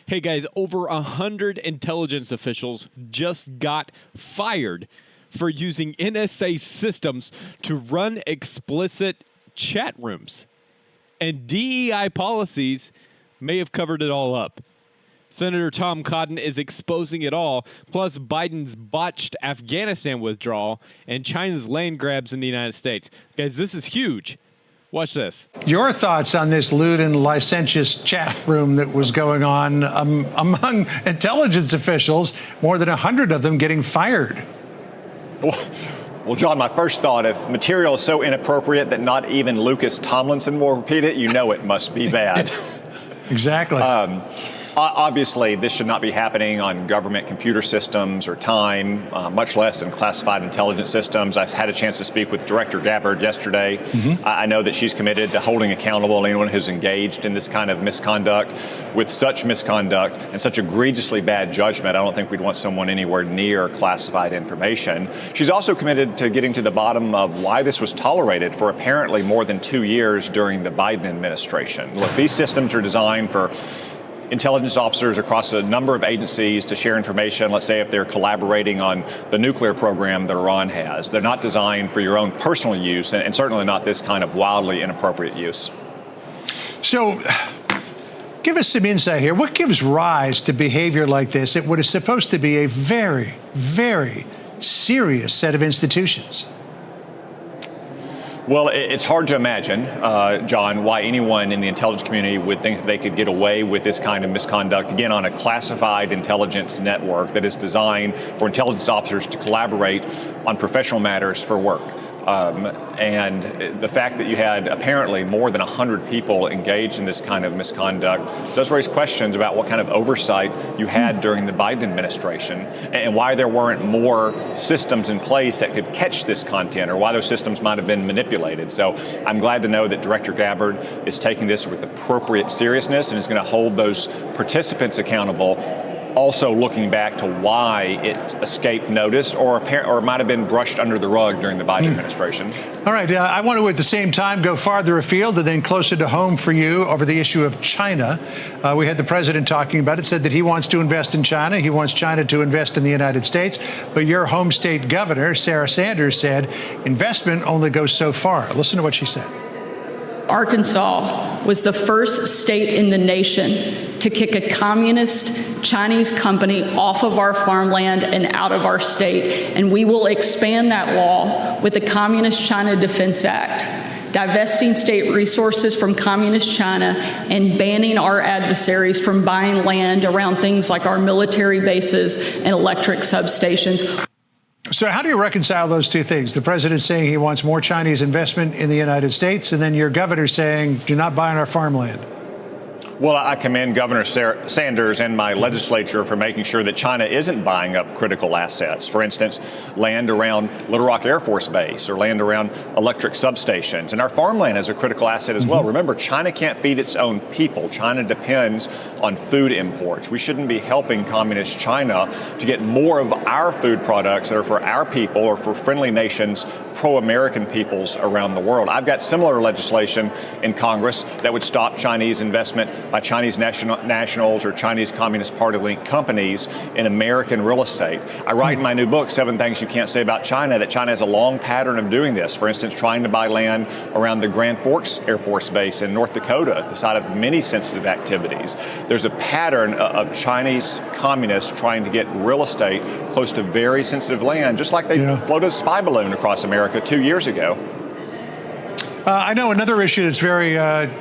Hey guys, over 100 intelligence officials just got fired for using NSA systems to run explicit chat rooms. And DEI policies may have covered it all up. Senator Tom Cotton is exposing it all, plus Biden's botched Afghanistan withdrawal and China's land grabs in the United States. Guys, this is huge. Watch this. Your thoughts on this lewd and licentious chat room that was going on among intelligence officials, more than 100 of them getting fired? Well, John, my first thought, if material is so inappropriate that not even Lucas Tomlinson will repeat it, you know it must be bad. Exactly. Obviously, this should not be happening on government computer systems or time, much less in classified intelligence systems. I had a chance to speak with Director Gabbard yesterday. I know that she's committed to holding accountable anyone who's engaged in this kind of misconduct. With such misconduct and such egregiously bad judgment, I don't think we'd want someone anywhere near classified information. She's also committed to getting to the bottom of why this was tolerated for apparently more than 2 years during the Biden administration. Look, these systems are designed for intelligence officers across a number of agencies to share information, let's say if they're collaborating on the nuclear program that Iran has. They're not designed for your own personal use, and certainly not this kind of wildly inappropriate use. So give us some insight here. What gives rise to behavior like this at what is supposed to be a very, very serious set of institutions? Well, it's hard to imagine, John, why anyone in the intelligence community would think that they could get away with this kind of misconduct, again, on a classified intelligence network that is designed for intelligence officers to collaborate on professional matters for work. And the fact that you had apparently more than 100 people engaged in this kind of misconduct does raise questions about what kind of oversight you had during the Biden administration and why there weren't more systems in place that could catch this content, or why those systems might have been manipulated. So I'm glad to know that Director Gabbard is taking this with appropriate seriousness and is going to hold those participants accountable, also looking back to why it escaped notice or might have been brushed under the rug during the Biden administration. All right. I want to, at the same time, go farther afield and then closer to home for you over the issue of China. We had the president talking about it, said that he wants to invest in China. He wants China to invest in the United States. But your home state governor, Sarah Sanders, said investment only goes so far. Listen to what she said. Arkansas was the first state in the nation to kick a communist Chinese company off of our farmland and out of our state. And we will expand that law with the Communist China Defense Act, divesting state resources from communist China and banning our adversaries from buying land around things like our military bases and electric substations. So how do you reconcile those two things? The president saying he wants more Chinese investment in the United States, and then your governor saying, do not buy on our farmland. Well, I commend Governor Sanders and my legislature for making sure that China isn't buying up critical assets. For instance, land around Little Rock Air Force Base or land around electric substations. And our farmland is a critical asset as well. Remember, China can't feed its own people. China depends on food imports. We shouldn't be helping communist China to get more of our food products that are for our people or for friendly nations, pro-American peoples around the world. I've got similar legislation in Congress that would stop Chinese investment by Chinese nationals or Chinese Communist Party-linked companies in American real estate. I write in my new book, 7 Things You Can't Say About China, that China has a long pattern of doing this. For instance, trying to buy land around the Grand Forks Air Force Base in North Dakota, at the site of many sensitive activities. There's a pattern of Chinese communists trying to get real estate close to very sensitive land, just like they floated a spy balloon across America 2 years ago. I know another issue that's very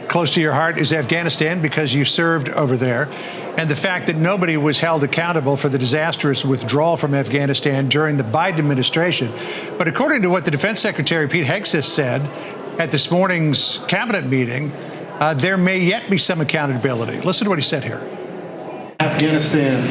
close to your heart is Afghanistan, because you served over there, and the fact that nobody was held accountable for the disastrous withdrawal from Afghanistan during the Biden administration. But according to what the Defense Secretary Pete Hegseth said at this morning's cabinet meeting, there may yet be some accountability. Listen to what he said here. Afghanistan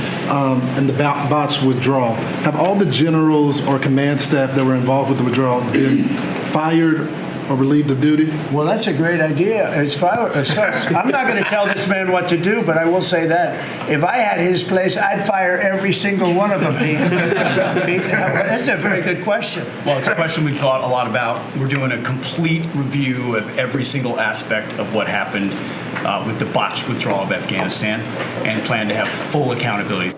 and the botched withdrawal, have all the generals or command staff that were involved with the withdrawal been fired or relieved of duty? Well, that's a great idea. I'm not going to tell this man what to do, but I will say that if I had his place, I'd fire every single one of them, Pete. That's a very good question. Well, it's a question we've thought a lot about. We're doing a complete review of every single aspect of what happened with the botched withdrawal of Afghanistan and plan to have full accountability.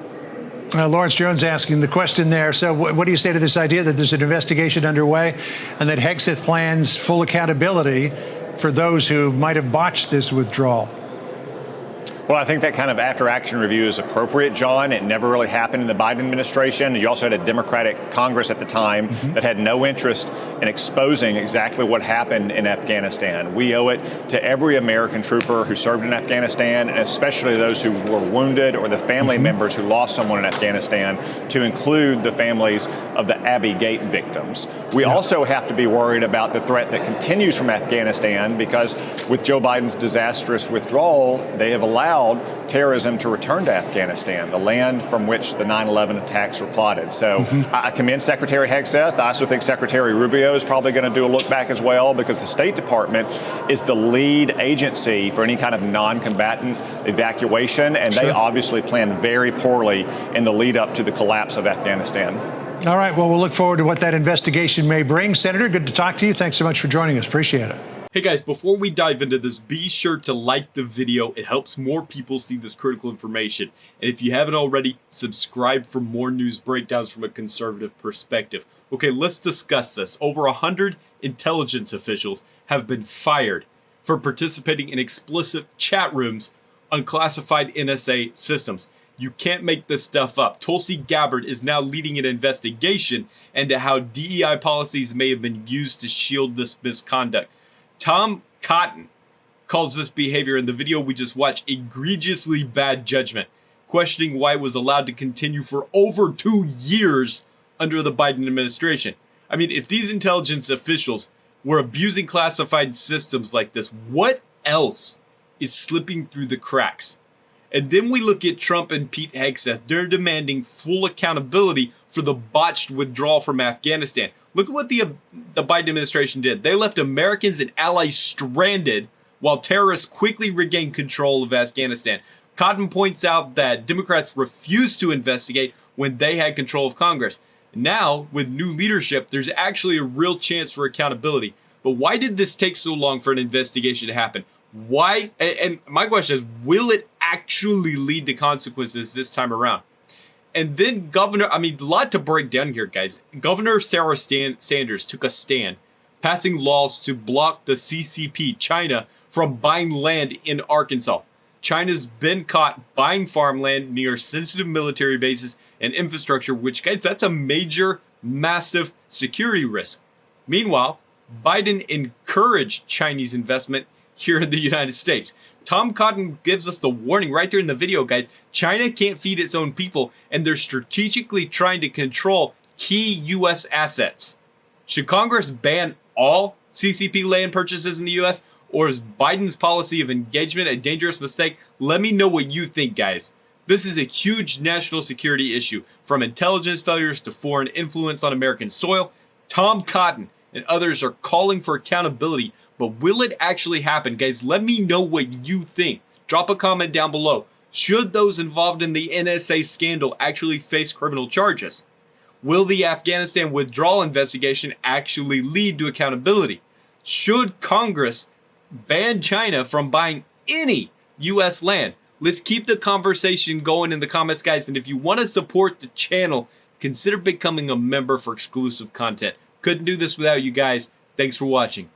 Lawrence Jones asking the question there. So what do you say to this idea that there's an investigation underway and that Hegseth plans full accountability for those who might have botched this withdrawal? Well, I think that kind of after-action review is appropriate, John. It never really happened in the Biden administration. You also had a Democratic Congress at the time that had no interest in exposing exactly what happened in Afghanistan. We owe it to every American trooper who served in Afghanistan, and especially those who were wounded or the family members who lost someone in Afghanistan, to include the families of the Abbey Gate victims. We also have to be worried about the threat that continues from Afghanistan, because with Joe Biden's disastrous withdrawal, they have allowed terrorism to return to Afghanistan, the land from which the 9/11 attacks were plotted. So I commend Secretary Hegseth. I also think Secretary Rubio is probably going to do a look back as well, because the State Department is the lead agency for any kind of non-combatant evacuation, and they obviously planned very poorly in the lead up to the collapse of Afghanistan. All right. Well, we'll look forward to what that investigation may bring. Senator, good to talk to you. Thanks so much for joining us. Appreciate it. Hey guys, before we dive into this, be sure to like the video. It helps more people see this critical information. And if you haven't already, subscribe for more news breakdowns from a conservative perspective. Okay, let's discuss this. Over 100 intelligence officials have been fired for participating in explicit chat rooms on classified NSA systems. You can't make this stuff up. Tulsi Gabbard is now leading an investigation into how DEI policies may have been used to shield this misconduct. Tom Cotton calls this behavior in the video we just watched egregiously bad judgment, questioning why it was allowed to continue for over 2 years under the Biden administration. I mean, if these intelligence officials were abusing classified systems like this, what else is slipping through the cracks? And then we look at Trump and Pete Hegseth. They're demanding full accountability for the botched withdrawal from Afghanistan. Look at what the Biden administration did. They left Americans and allies stranded while terrorists quickly regained control of Afghanistan. Cotton points out that Democrats refused to investigate when they had control of Congress. Now, with new leadership, there's actually a real chance for accountability. But why did this take so long for an investigation to happen? Why? And my question is, will it actually lead to consequences this time around? And then a lot to break down here, guys. Governor Sarah Sanders took a stand, passing laws to block the CCP, China, from buying land in Arkansas. China's been caught buying farmland near sensitive military bases and infrastructure, which, guys, that's a major, massive security risk. Meanwhile, Biden encouraged Chinese investment here in the United States. Tom Cotton gives us the warning right there in the video, guys. China can't feed its own people, and they're strategically trying to control key U.S. assets. Should Congress ban all CCP land purchases in the U.S., or is Biden's policy of engagement a dangerous mistake? Let me know what you think, guys. This is a huge national security issue, from intelligence failures to foreign influence on American soil. Tom Cotton and others are calling for accountability, but will it actually happen? Guys, let me know what you think. Drop a comment down below. Should those involved in the NSA scandal actually face criminal charges? Will the Afghanistan withdrawal investigation actually lead to accountability? Should Congress ban China from buying any U.S. land? Let's keep the conversation going in the comments, guys. And if you want to support the channel, consider becoming a member for exclusive content. Couldn't do this without you guys. Thanks for watching.